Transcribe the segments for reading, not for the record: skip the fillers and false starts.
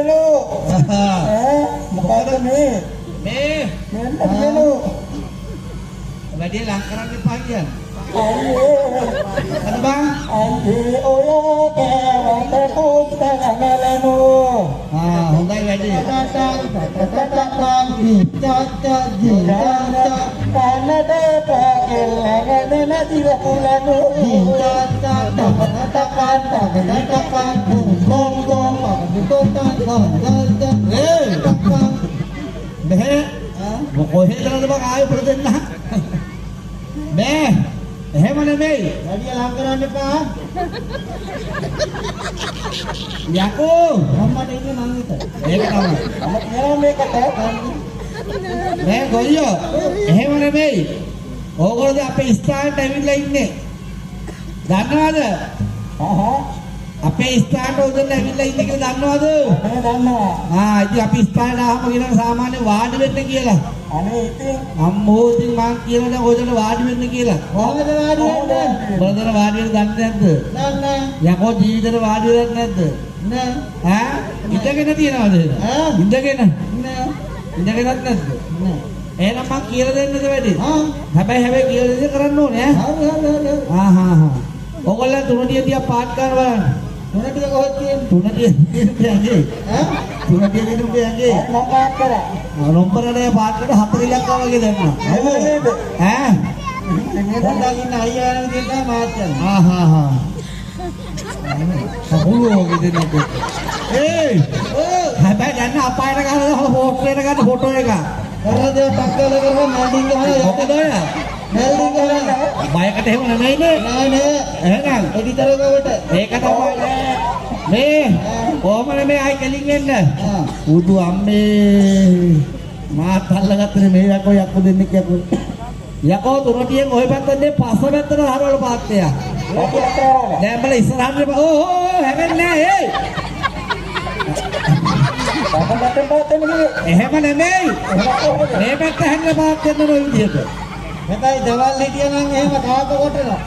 lu. Bukan nih. Nih. Lu. Enggak dia langkaran di panjang. Ayo. Kata Bang? Oyo ke lenu. Hontai lagi. Karena mana Mei? Tadi langgaran depan. Ya aku. Muhammad ini mang itu. Kenapa? Amatnya me kata. ගොයියෝ එහෙම නෙමෙයි. ඕගොල්ලෝ අපේ ස්ථානට ඇවිල්ලා ඉන්නේ. දන්නවද? අපේ ස්ථානට උදෙන් ඇවිල්ලා ඉන්නේ කියලා දන්නවද? මම දන්නවා. ඉතින් අපි ස්ථානට ආවම කියනවා සාමාන්‍ය වාඩි වෙන්න කියලා. අනේ ඉතින් අම්මෝ ඉතින් මං කියනවා දැන් ඔයදට වාඩි වෙන්න කියලා. කොහොමද වාඩි වෙන්නේ? බලදර වාඩි වෙන්න දන්නේ නැද්ද? දන්නේ. යකෝ ජීවිතේට වාඩි වෙන්නේ නැද්ද? නෑ. ඉඳගෙන තියනවද? ඉඳගෙන. නෑ. ඉඳගෙනත් නැද්ද? නෑ. එහෙනම් මං කියලා දෙන්නද වැඩි? හැබැයි කියලා දෙන්න කරන්න ඕනේ ඈ. හරි. ඔයගොල්ලෝ තුනටිය තියා පාත් කරන බලන්න. තුනටිය කොහෙද තියෙන්නේ? තුනටිය තියන්නේ. තුනටිය තියන්නේ. මම පාත් කරා. නොම්බරේ පාත් කරලා 4 ඉලක්ක වගේ දැම්මා. නේද? ඈ. පොඩ්ඩක් ඉන්න අයියා යන විදිහට තමයි මාත් යන්නේ. සමුලෝ ගෙදෙන්නේ. හැබැයි දැන් අපායට ගහලා ෆෝටෝ එකට ගන්න ෆොටෝ එක. කරද පක්කල කරලා මැල්ඩින් ගහලා මොකද ඔය? මැල්ඩින් ගහලා බයකට එහෙම නෙමෙයිනේ. නෑ. එහෙනම් එඩිටර් එකකට. ඒක තමයි. මේ කොහමද මේ අය කෙලින් එන්න? උදු අම්මේ මාත් අල්ලගත්තනේ මේ යකෝ යක්කු දෙන්නෙක් යකෝ. යකෝ තුනටියෙන් ඔය පැත්තේ පස්ස පැත්තට හරවල පාත්තය. දැන් බල ඉස්සරහට හැමෙන්නේ නෑ එහෙම නෙමෙයි. මේ පැත්ත හැංගලා පාත් වෙන්න ඔය විදිහට. හැබැයි දවල් හිටියනම් එහෙම කාක කොටනවා.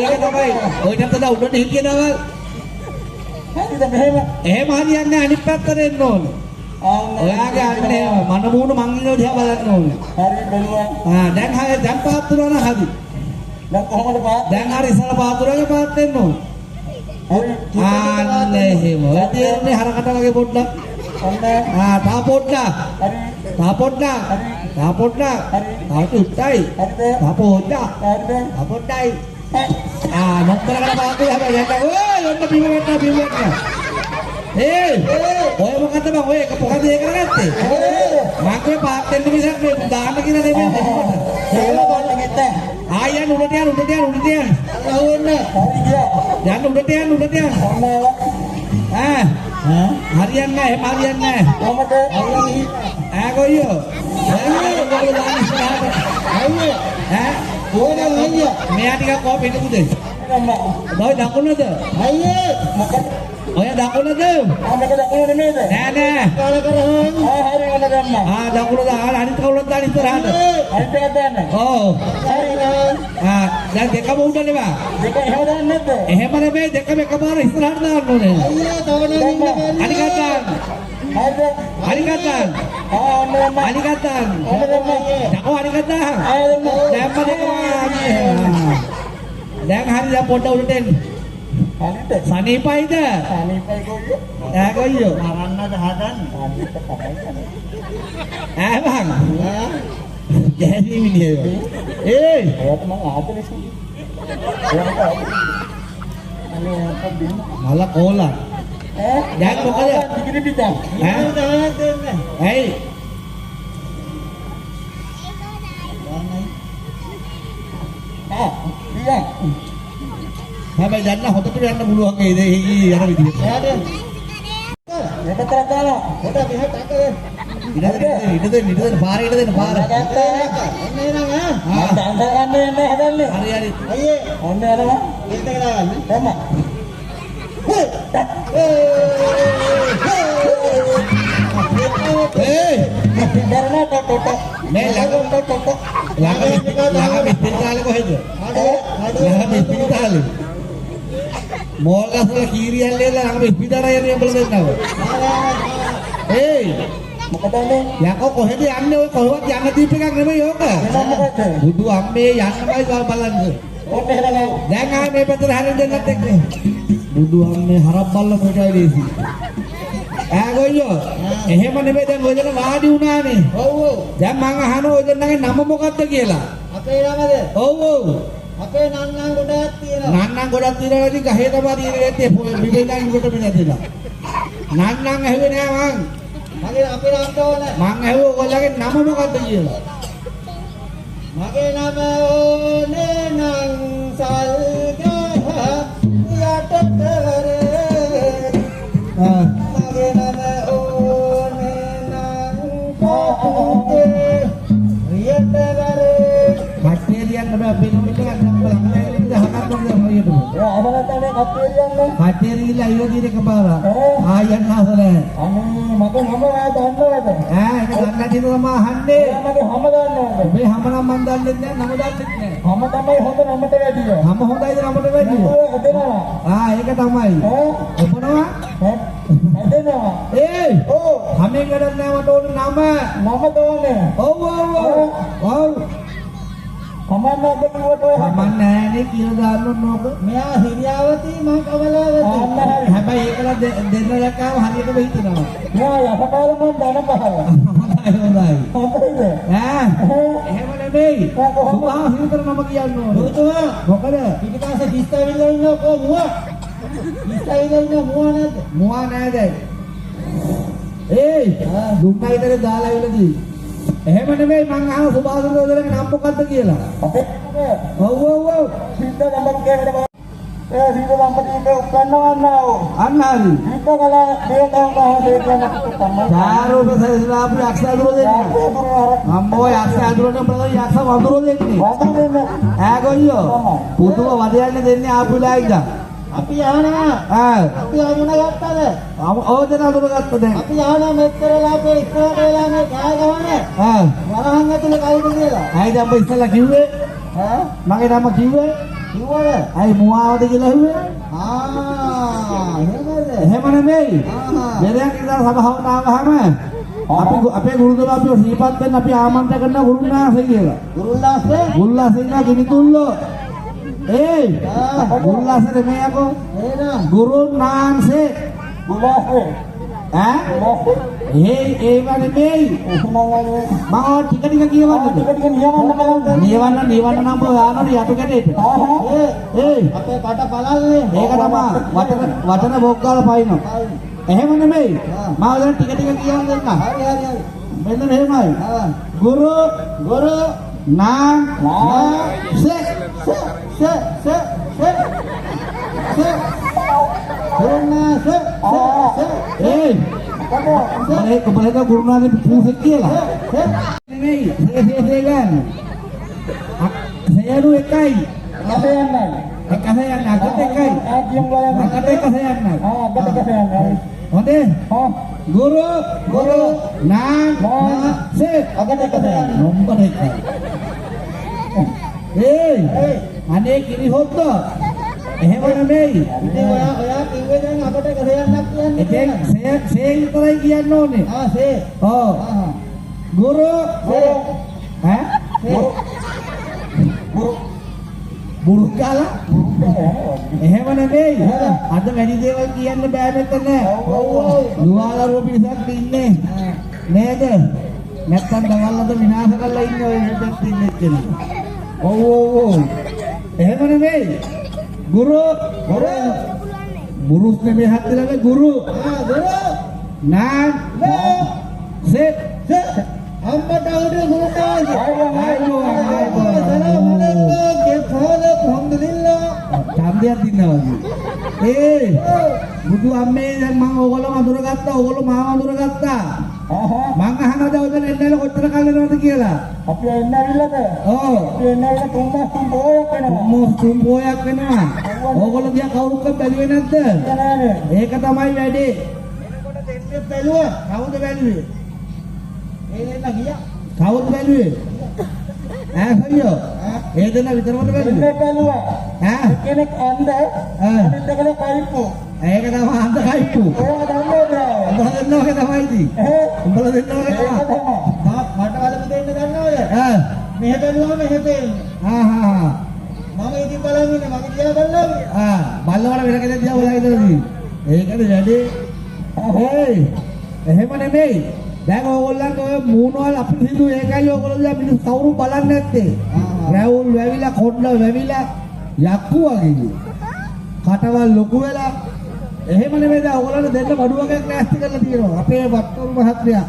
ඒක තමයි. ඔයිට තද උඩට හිටියනවල්. හරිද මෙහෙම? එහෙම හරියන්නේ නැහැ. අනිත් පැත්තට එන්න ඕනේ. ඔයාගේ අන්නේ මන මූණ මං ඉන්නව දිහා බලන්න ඕනේ. හරි බලුවා. දැන් පාත් දුනා නම් හරි. දැන් කොහොමද පාත්? දැන් හරි ඉස්සලා පාත් දුනාගේ පාත් වෙන්න ඕනේ. හරි. ආන්නේ එහෙම. ඔය තියන්නේ හරකට වගේ පොඩ්ඩක්. තා පොඩ්ඩක්. හරි. තා පොඩ්ඩක්. තා පොඩ්ඩක්. තා චුට්ටයි. තා පොඩ්ඩක්. තා පොඩ්ඩයි. නොම්බරකට පාත් දුනා හැබැයි දැන් ඔන්න බිම වැටෙනවා. ඔය මොකද බං ඔය එක මොකද ඒ කරගත්තේ? මං කේ පාත් දෙන්න මිසක් මේ දාන්න කියලා නෙමෙයි. ඒක බලන්න ගෙත්ත. ආයන් උඩට යන්න. අහුවෙන්න. හරි ගියා. යන්න උඩට යන්න. හරියන්නේ නැහැ. එහෙම හරියන්නේ නැහැ. කොහමද? ගොයියෝ. ඕනේ අයියා. මෙයා ටිකක් කොහොම පිටුද? අම්මා. ඔය දකුණද? අයියේ. මොකද? ඔය දකුණද? මේක දකුණ නෙමෙයිද? නෑ. කාල කරහන්. හරි වල ගම්මා. දකුණද? අනිත් කවුරුත් දාන්න ඉස්සරහට. අනිත් එක දාන්න. හරි නෑ. දැන් දෙකම උඩනේ බා. දෙක එහෙම දාන්න නැද්ද? එහෙම නෙමෙයි දෙකම එකපාර ඉස්සරහට දාන්න ඕනේ. අයියා තව නම් ඉන්න බෑ. අනිකත් දාන්න. හරිද? අනිකත් දාන්න. ඔන්න අනිකත් දාන්න. දකෝ අනිකත් දාන්න. දැන් හරි දැන් පොඩ්ඩ උඩට එන්න. හරිද? සනීපයිද? සනීපයි ගොයියෝ. ගොයියෝ. මරන්නද හදන්නේ? බං. දැහැදී මිනිහයෝ. ඔයාට මම ආතලේ සුදු. අනේ අප්පා මල කෝලා. දැන් මොකද? ටිකිට පිටා. දෙන්න. ඇයි? පියා. හැබැයි දැන් හොතට යන්න පුළුවන් ඒ යන විදිහට. මේක තරගාලා. කොට මෙහෙට අකරේ. ඉඩ පාර. ඔන්න එනවා මම දාන්න ගන්න යන්නේ හදන්නේ. හරි. අයියේ ඔන්න එනවා. දෙන්න ගන්න. එಮ್ಮ. දරන ටොටොට. මේ ළඟ ඉස්පිරිතාලේ කොහෙද? ළඟ ඉස්පිරිතාලේ. මෝල් ගස්වල කීරියල්ලේ ළඟ ඉස්පිරිතාලේ යන්නේ උඹලා දෙන්නව. මොකදනේ? යකෝ කොහෙද යන්නේ ඔය කොහෙවත් යන්න දීප එකක් නෙමෙයි ඕක. මොකද? බුදු අම්මේ යන්නමයි ගාව බලන්නේ. ඔන්න එහෙනම් දැන් ආයේ මේ පැත්තට හැරෙන්න දෙන්නත් එක්ක. බුදු අම්මේ හරක් බල්ල කොටයි දේසි. ගොයියෝ එහෙම නෙමෙයි දැන් ඔය දෙන වාඩි වුණානේ. ඔව් ඔව්. දැන් මං අහනවා ඔය දෙන්නගේ නම මොකක්ද කියලා. අපේ නමද? ඔව් ඔව්. අපේ නන්නම් ගොඩක් තියෙනවා. නන්නම් ගොඩක් තියෙනවා ඉතින් ගහේ තමයි තියෙන්නේ බිබෙන්දන් කොට මෙතන. නන්නම් ඇහුවේ නෑ මං. මගේ අපේ නම ඕනේ. මං ඇහුවා ඔයගොල්ලන්ගේ නම මොකක්ද කියලා. මගේ නම ඕනේ නම් සල්ගහ යටතරේ. මගේ නම ඕනේ නම් කාටුගේ යටතරේ. කට්ටිය ලියන්න බෑ අපේ නම එක ගන්න බලන්න හකක් කරලා හරියට. ඒ අදලතනේ කට්ටිය කියන්නේ. කට්ටිය ලියලා ඉව දින එකපාරක්. ආයන් හසල. අනේ මගේ නම ආ දන්නවද? ඒක ගන්න දින තමයි අහන්නේ. මගේ හැම දන්නවද? මේ හැම නම් මන් දන්නේ නැහැ නම දන්නේ නැහැ. හැම තමයි හොඳ නමට වැඩිය. හැම හොඳයිද නමට වැඩිය. හදනවා. ඒක තමයි. ඔබනවා? හදනවා. ඒ ඔව්. හැමෙන් වැඩක් නැහැ මට ඕනේ නම. නම තෝනේ. ඔව් ඔව් ඔව්. කමන්නද කිව්වට ඔය මන් නෑනේ කියලා දාන්න ඕනෝක. මෙයා හිරියාවති මං කමලාවති. හැබැයි ඒකලා දෙන්න දැක්කම හරියටම හිතනවා. මෙයා යසපාල මං දන පහල. හොඳයි. හොඳයිද? එහෙම නෙමෙයි. සුභා හිතර නම කියන්න ඕනේ. බුදුතුමා මොකද? පිටිපස්සේ දිස්තාවිල්ල ඉන්නකො මුවා. දිස්තාවිල්ල ඉන්න මුවා නැද්ද? මුවා නෑ දැන්. දුන්නයි ඉතින් දාලා ඉවලදී. එහෙම නෙමෙයි මං අහන සුභාසුරෝදලගේ නම මොකද්ද කියලා. අපේ ඔව් ඔව් ඔව්. සිද්ධ නම්බර කේවල ඒ සිද්ධ නම්බර එක උපන්නවන්නව. අන්න හරි. සිද්ධ කලා දේතම හදේ කියන තමයි. චාරෝප සරිසලාපු යක්ෂ අඳුර දෙන්න. අම්මෝ යක්ෂ අඳුරට බලලා යක්ෂ වඳුර දෙන්නේ. වඳුර දෙන්න. ගොයියෝ. පුදුම වදයන්නේ දෙන්නේ ආපු වෙලා ඉඳන්. අපි යහනවා. අපි අඳුන ගත්තද? ඕදෙන අඳුර ගත්ත දැන්. අපි යහනවා මෙච්චරලා අපේ ඉස්සරහට වෙලා මේ කෑ ගහන්නේ. වරහන් ඇතුලේ කවුද කියලා? ඇයිද අප්ප ඉස්සලා කිව්වේ? මගේ නම කිව්වේ? කිව්වද? ඇයි මුවාවද කියලා කිව්වේ? එහෙමද? එහෙම නෙමෙයි. මෙරයක් ඉඳලා සභාවට ආවහම අපේ ගුරුතුමා අපිව සීපත් වෙන්න අපි ආමන්ත්‍රණ කරන ගුරුනාසේ කියලා. ගුරුල්ලාසේ? ගුරුල්ලාසේ ඉන්න කිනිතුල්ලෝ. ගුරුල්ලාසේ මේ යකෝ. එහෙනම් ගුරුනාන්සේ. ගුරුල්ලාසේ. ඒව නෙමෙයි. මම ටික ටික කියවන්නද? ටික ටික නියමන්න බලන්න. නියවන්න නම් යානෝට යටු කැටේට. අපේ කට බලන්නේ. ඒක තමයි වචන බොක්කාල පයින්නවා. එහෙම නෙමෙයි. මම දැන් ටික ටික කියන්න දෙන්න. හරි හරි හරි. මෙන්න මෙහෙමයි. ගුරු නා සේ බලක ගුරුනාගේ පූසෙක් කියලා. නෙමෙයි. ඒ ගන්න. සයරු එකයි. අපේ යන්නේ. එකසේ යන්න අකට එකයි. ආදියම් බලන්න. අකට එකසේ යන්න. අකට එකසේ යන්නේ. හොඳේ. ගුරු නා සේ අකට එකසේ යන්නේ. නම්බර එකයි. අනේ කිරි හොද්ද. එහෙම නෙමෙයි. ඉතින් ඔයා කිව්වේ දැන් අකට එකසේ යන්නක් කියන්නේ. ඉතින් සේ විතරයි කියන්න ඕනේ. සේ. ඔව්. ගුරු බුරුකාලා එහෙම නෙමෙයි. අද වැඩි දේවල් කියන්න බෑ මෙතන. දුවාලරුව පිටසක් ඉන්නේ. නේද? නැත්තම් දවල්වල විනාශ කරලා ඉන්නේ ඔය හෙටත් ඉන්නේ කියලා. ඔව්. එහෙම නෙමෙයි. ගුරු නෙමෙයි හත්ලගේ ගුරු. නා සේ අම්මට උඩ ගුරුනායි. ඡන්දයක් දිනනවා වගේ. බුදු අම්මේ දැන් මම ඕගොල්ලෝ අඳුරගත්තා. ඕගොල්ලෝ මාව අඳුරගත්තා. මං අහනවා දවසට එන්නල කොච්චර කල් වෙනවද කියලා. අපි එන්නවිලද? ඔව්. අපි එන්නවිල තුන් පොයක් වෙනවා. තුන් පොයක් වෙනවා. ඕගොල්ලෝ දිහා කවුරුත් බැලුවේ නැද්ද? ඒක තමයි වැඩේ. එනකොට දෙන්නේ බැලුවා. කවුද බැලුවේ? එන්න ගියා. කවුද බැලුවේ? හරියෝ. ඒ දෙනා විතරමද බැලුවේ? බැලුවා. කෙනෙක් අන්ද අනිත් එකල කයිප්පු. ඒක තමයි අන්ත කයිප්පු. ඕවා දන්නේ නැහැ. උඹලා දෙන්නවගේ තමයි ඉතින්. උඹලා දෙන්නවගේ තමයි. මට වලපු දෙන්න දන්නවද? මෙහෙ බැලුවම මෙහෙ පේන්නේ. මම ඉතින් බලන් ඉන්නේ මගේ දිහා බලනවා. බල්ලවල වෙන කෙනෙක් දිහා බලලා ඉඳලා ඒකද වැඩේ. එහෙම නෙමෙයි. දැන් ඕගොල්ලන්ට ඔය මූණවල අපිට හිතු ඒකයි ඕගොල්ලෝ දිහා මිනිස්සු කවුරු බලන්නේ නැත්තේ. රැවුල් වැවිලා කොණ්ඩ වැවිලා යක්කු වගේ. කටවල් ලොකු වෙලා එහෙම නෙමෙයි දැන් ඕගොල්ලන්ට දෙන්න බඩු වගේක් නැස්ති කරලා තියෙනවා. අපේ වත්තුරු මහත්මයා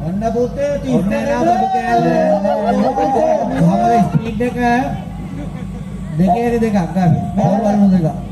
ඔන්න පුතේ ඔන්න නා බඩු කෑල්ල. ස්පීඩ් එක දෙකේ දෙකක් ගන්න. පවර් වල දෙකක්.